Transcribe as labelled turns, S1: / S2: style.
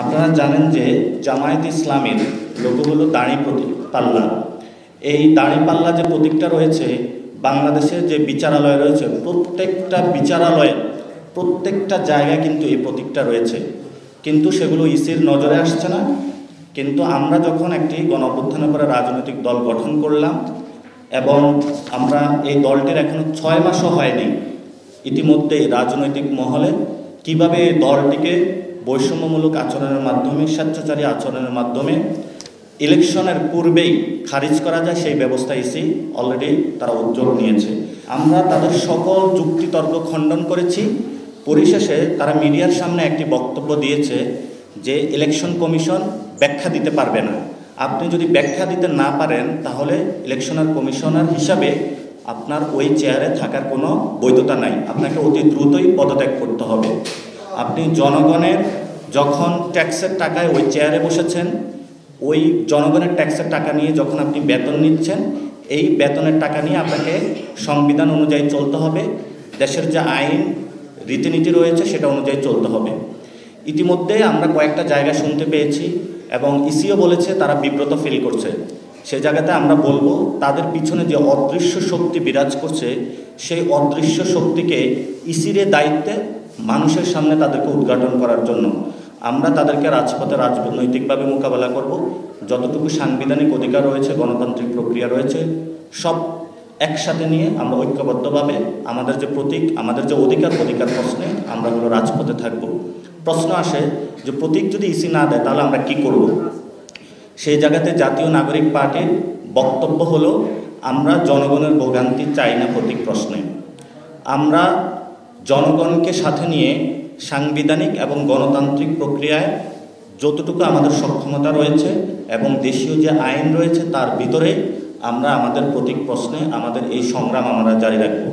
S1: আপনারা জানেন যে জামায়াত ইসলামের লোগো হলো পাল্লা। এই পাল্লা যে প্রতীকটা রয়েছে, বাংলাদেশের যে বিচারালয় রয়েছে প্রত্যেকটা বিচারালয়ে প্রত্যেকটা জায়গায় কিন্তু এই প্রতীকটা রয়েছে, কিন্তু সেগুলো ইসির নজরে আসছে না। কিন্তু আমরা যখন একটি গণ-অভ্যুত্থানের পরে রাজনৈতিক দল গঠন করলাম এবং আমরা এই দলটির এখনো 6 মাসও হয়নি, ইতিমধ্যে রাজনৈতিক মহলে কিভাবে এই দলটিকে বৈষম্যমূলক আচরণের মাধ্যমে, স্বেচ্ছাচারী আচরণের মাধ্যমে ইলেকশনের পূর্বেই খারিজ করা যায় সেই ব্যবস্থা ইসি অলরেডি তারা উদ্যোগ নিয়েছে। আমরা তাদের সকল যুক্তিতর্ক খণ্ডন করেছি। পরিশেষে তারা মিডিয়ার সামনে একটি বক্তব্য দিয়েছে যে ইলেকশন কমিশন ব্যাখ্যা দিতে পারবে না। আপনি যদি ব্যাখ্যা দিতে না পারেন তাহলে ইলেকশনার কমিশনার হিসাবে আপনার ওই চেয়ারে থাকার কোনো বৈধতা নাই, আপনাকে অতি দ্রুতই পদত্যাগ করতে হবে। আপনি জনগণের যখন ট্যাক্সের টাকায় ওই চেয়ারে বসেছেন, ওই জনগণের ট্যাক্সের টাকা নিয়ে যখন আপনি বেতন নিচ্ছেন, এই বেতনের টাকা নিয়ে আপনাকে সংবিধান অনুযায়ী চলতে হবে, দেশের যে আইন রীতিনীতি রয়েছে সেটা অনুযায়ী চলতে হবে। ইতিমধ্যে আমরা কয়েকটা জায়গা শুনতে পেয়েছি এবং ইসিও বলেছে তারা বিব্রত ফিল করছে। সে জায়গাতে আমরা বলবো তাদের পিছনে যে অদৃশ্য শক্তি বিরাজ করছে, সেই অদৃশ্য শক্তিকে ইসির দায়িত্বে মানুষের সামনে তাদেরকে উদ্ঘাটন করার জন্য আমরা তাদেরকে রাজপথে রাজনৈতিকভাবে মোকাবেলা করব। যতটুকু সাংবিধানিক অধিকার রয়েছে, গণতান্ত্রিক প্রক্রিয়া রয়েছে, সব একসাথে নিয়ে আমরা ঐক্যবদ্ধভাবে আমাদের যে প্রতীক, আমাদের যে অধিকার প্রশ্নে আমরা হলো রাজপথে থাকব। প্রশ্ন আসে যে প্রতীক যদি ইসি না দেয় তাহলে আমরা কি করব? সেই জায়গাতে জাতীয় নাগরিক পার্টির বক্তব্য হলো আমরা জনগণের ভোগান্তি চাই না প্রতীক প্রশ্নে। আমরা জনগণকে সাথে নিয়ে সাংবিধানিক এবং গণতান্ত্রিক প্রক্রিয়ায় যতটুকু আমাদের সক্ষমতা রয়েছে এবং দেশীয় যে আইন রয়েছে তার ভিতরে আমরা আমাদের প্রতীক প্রশ্নে আমাদের এই সংগ্রাম আমরা জারি রাখব।